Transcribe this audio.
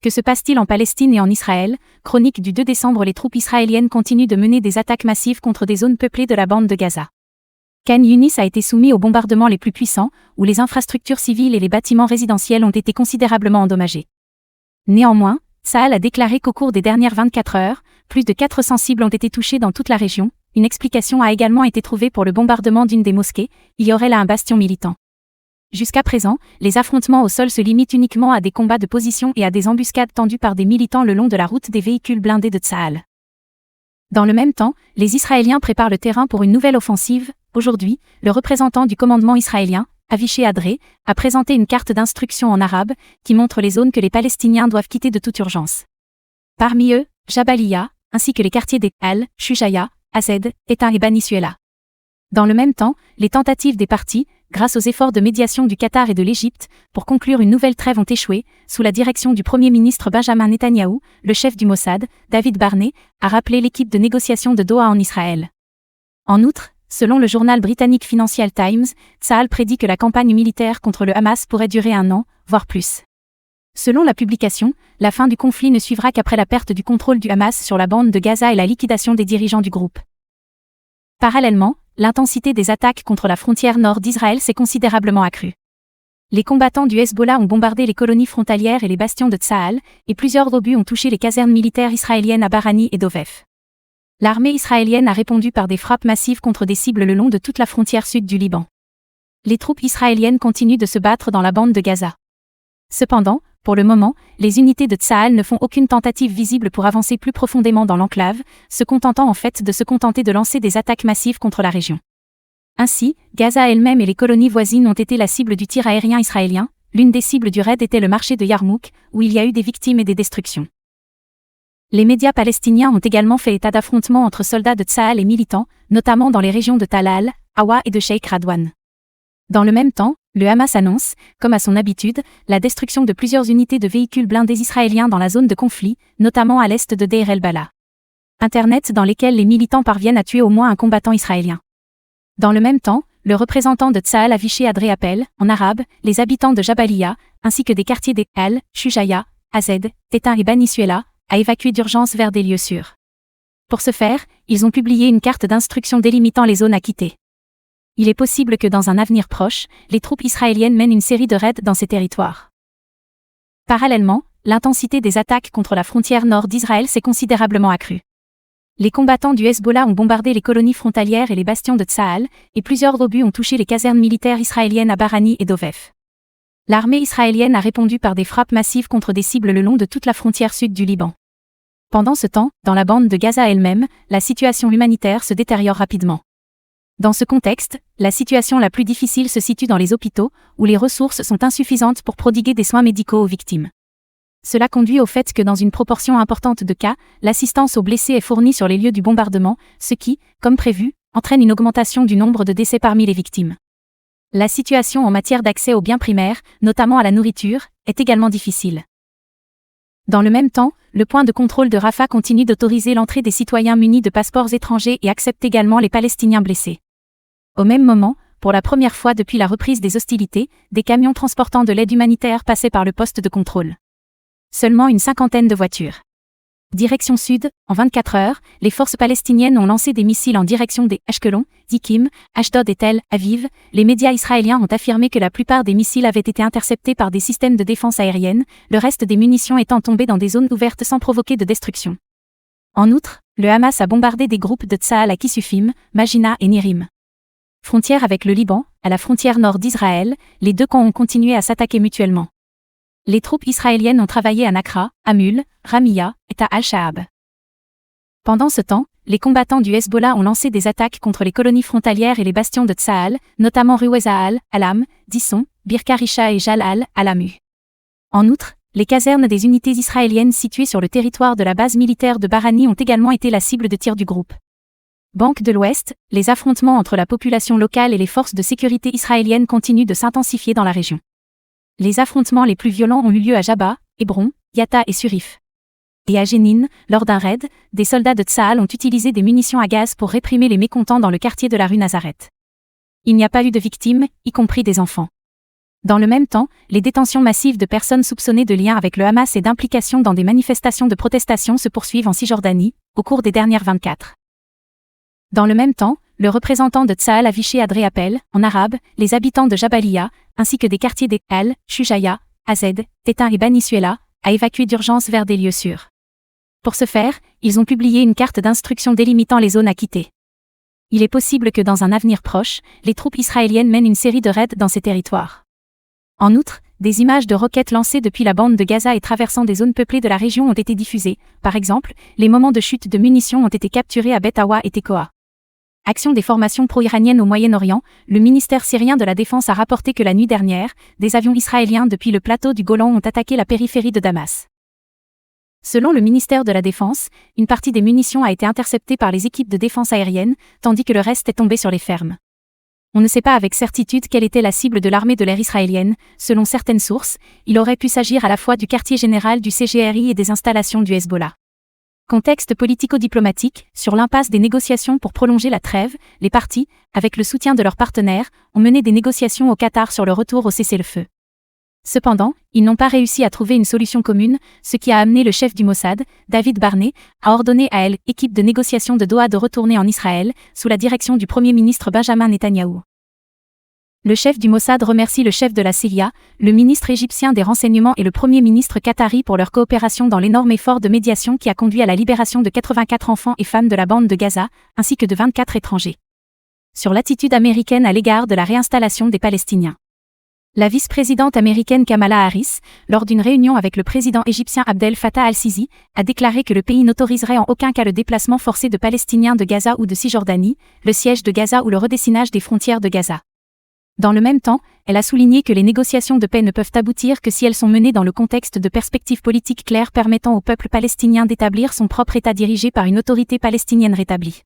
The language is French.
Que se passe-t-il en Palestine et en Israël? Chronique du 2 décembre. Les troupes israéliennes continuent de mener des attaques massives contre des zones peuplées de la bande de Gaza. Khan Younis a été soumis aux bombardements les plus puissants, où les infrastructures civiles et les bâtiments résidentiels ont été considérablement endommagés. Néanmoins, Tsahal a déclaré qu'au cours des dernières 24 heures, plus de 400 cibles ont été touchées dans toute la région. Une explication a également été trouvée pour le bombardement d'une des mosquées. Il y aurait là un bastion militant. Jusqu'à présent, les affrontements au sol se limitent uniquement à des combats de position et à des embuscades tendues par des militants le long de la route des véhicules blindés de Tsahal. Dans le même temps, les Israéliens préparent le terrain pour une nouvelle offensive. Aujourd'hui, le représentant du commandement israélien, Aviché Adré, a présenté une carte d'instruction en arabe qui montre les zones que les Palestiniens doivent quitter de toute urgence. Parmi eux, Jabalia, ainsi que les quartiers des Al-Shujaya, Azed, Etain et Bani Suela. Dans le même temps, les tentatives des parties, grâce aux efforts de médiation du Qatar et de l'Égypte, pour conclure une nouvelle trêve ont échoué. Sous la direction du Premier ministre Benjamin Netanyahou, le chef du Mossad, David Barney, a rappelé l'équipe de négociation de Doha en Israël. En outre, selon le journal britannique Financial Times, Tsahal prédit que la campagne militaire contre le Hamas pourrait durer 1 an, voire plus. Selon la publication, la fin du conflit ne suivra qu'après la perte du contrôle du Hamas sur la bande de Gaza et la liquidation des dirigeants du groupe. Parallèlement, l'intensité des attaques contre la frontière nord d'Israël s'est considérablement accrue. Les combattants du Hezbollah ont bombardé les colonies frontalières et les bastions de Tsahal, et plusieurs obus ont touché les casernes militaires israéliennes à Barani et Dovef. L'armée israélienne a répondu par des frappes massives contre des cibles le long de toute la frontière sud du Liban. Les troupes israéliennes continuent de se battre dans la bande de Gaza. Cependant, pour le moment, les unités de Tsahal ne font aucune tentative visible pour avancer plus profondément dans l'enclave, se contentant en fait de se contenter de lancer des attaques massives contre la région. Ainsi, Gaza elle-même et les colonies voisines ont été la cible du tir aérien israélien. L'une des cibles du raid était le marché de Yarmouk, où il y a eu des victimes et des destructions. Les médias palestiniens ont également fait état d'affrontements entre soldats de Tsahal et militants, notamment dans les régions de Tal Al, Hawa et de Sheikh Radwan. Dans le même temps, le Hamas annonce, comme à son habitude, la destruction de plusieurs unités de véhicules blindés israéliens dans la zone de conflit, notamment à l'est de Deir el-Bala. Internet dans lesquels les militants parviennent à tuer au moins un combattant israélien. Dans le même temps, le représentant de Tsahal Aviché Adré appelle, en arabe, les habitants de Jabalia, ainsi que des quartiers des Al-Shujaya, Azed, Etain et Bani Suela, à évacuer d'urgence vers des lieux sûrs. Pour ce faire, ils ont publié une carte d'instruction délimitant les zones à quitter. Il est possible que dans un avenir proche, les troupes israéliennes mènent une série de raids dans ces territoires. Parallèlement, l'intensité des attaques contre la frontière nord d'Israël s'est considérablement accrue. Les combattants du Hezbollah ont bombardé les colonies frontalières et les bastions de Tsahal, et plusieurs obus ont touché les casernes militaires israéliennes à Barani et Dovef. L'armée israélienne a répondu par des frappes massives contre des cibles le long de toute la frontière sud du Liban. Pendant ce temps, dans la bande de Gaza elle-même, la situation humanitaire se détériore rapidement. Dans ce contexte, la situation la plus difficile se situe dans les hôpitaux, où les ressources sont insuffisantes pour prodiguer des soins médicaux aux victimes. Cela conduit au fait que dans une proportion importante de cas, l'assistance aux blessés est fournie sur les lieux du bombardement, ce qui, comme prévu, entraîne une augmentation du nombre de décès parmi les victimes. La situation en matière d'accès aux biens primaires, notamment à la nourriture, est également difficile. Dans le même temps, le point de contrôle de Rafah continue d'autoriser l'entrée des citoyens munis de passeports étrangers et accepte également les Palestiniens blessés. Au même moment, pour la première fois depuis la reprise des hostilités, des camions transportant de l'aide humanitaire passaient par le poste de contrôle. Seulement une 50aine de voitures. Direction sud, en 24 heures, les forces palestiniennes ont lancé des missiles en direction des Ashkelon, Zikim, Ashdod et Tel Aviv. Les médias israéliens ont affirmé que la plupart des missiles avaient été interceptés par des systèmes de défense aérienne, le reste des munitions étant tombé dans des zones ouvertes sans provoquer de destruction. En outre, le Hamas a bombardé des groupes de Tsahal à Kisufim, Magina et Nirim. Frontière avec le Liban, à la frontière nord d'Israël, les deux camps ont continué à s'attaquer mutuellement. Les troupes israéliennes ont travaillé à Nakra, Amul, Ramia et à Al-Shaab. Pendant ce temps, les combattants du Hezbollah ont lancé des attaques contre les colonies frontalières et les bastions de Tsahal, notamment Ruweza al-Alam, Disson, Birka Risha et Jal al-Alamu. En outre, les casernes des unités israéliennes situées sur le territoire de la base militaire de Barani ont également été la cible de tir du groupe. Banque de l'Ouest, les affrontements entre la population locale et les forces de sécurité israéliennes continuent de s'intensifier dans la région. Les affrontements les plus violents ont eu lieu à Jabba, Hébron, Yatta et Surif. Et à Jénine, lors d'un raid, des soldats de Tsahal ont utilisé des munitions à gaz pour réprimer les mécontents dans le quartier de la rue Nazareth. Il n'y a pas eu de victimes, y compris des enfants. Dans le même temps, les détentions massives de personnes soupçonnées de lien avec le Hamas et d'implication dans des manifestations de protestation se poursuivent en Cisjordanie, au cours des dernières 24. Dans le même temps, le représentant de Tsahal Aviché Adré appelle, en arabe, les habitants de Jabalia, ainsi que des quartiers des El, Shujaya, Azed, Tétin et Bani Suela, à évacuer d'urgence vers des lieux sûrs. Pour ce faire, ils ont publié une carte d'instruction délimitant les zones à quitter. Il est possible que dans un avenir proche, les troupes israéliennes mènent une série de raids dans ces territoires. En outre, des images de roquettes lancées depuis la bande de Gaza et traversant des zones peuplées de la région ont été diffusées. Par exemple, les moments de chute de munitions ont été capturés à Beth Awa et Tekoa. Action des formations pro-iraniennes au Moyen-Orient, le ministère syrien de la Défense a rapporté que la nuit dernière, des avions israéliens depuis le plateau du Golan ont attaqué la périphérie de Damas. Selon le ministère de la Défense, une partie des munitions a été interceptée par les équipes de défense aérienne, tandis que le reste est tombé sur les fermes. On ne sait pas avec certitude quelle était la cible de l'armée de l'air israélienne. Selon certaines sources, il aurait pu s'agir à la fois du quartier général du CGRI et des installations du Hezbollah. Contexte politico-diplomatique, sur l'impasse des négociations pour prolonger la trêve, les parties, avec le soutien de leurs partenaires, ont mené des négociations au Qatar sur le retour au cessez-le-feu. Cependant, ils n'ont pas réussi à trouver une solution commune, ce qui a amené le chef du Mossad, David Barney, à ordonner à l'équipe de négociation de Doha de retourner en Israël, sous la direction du Premier ministre Benjamin Netanyahou. Le chef du Mossad remercie le chef de la CIA, le ministre égyptien des renseignements et le Premier ministre qatari pour leur coopération dans l'énorme effort de médiation qui a conduit à la libération de 84 enfants et femmes de la bande de Gaza, ainsi que de 24 étrangers. Sur l'attitude américaine à l'égard de la réinstallation des Palestiniens. La vice-présidente américaine Kamala Harris, lors d'une réunion avec le président égyptien Abdel Fattah al-Sisi, a déclaré que le pays n'autoriserait en aucun cas le déplacement forcé de Palestiniens de Gaza ou de Cisjordanie, le siège de Gaza ou le redessinage des frontières de Gaza. Dans le même temps, elle a souligné que les négociations de paix ne peuvent aboutir que si elles sont menées dans le contexte de perspectives politiques claires permettant au peuple palestinien d'établir son propre État dirigé par une autorité palestinienne rétablie.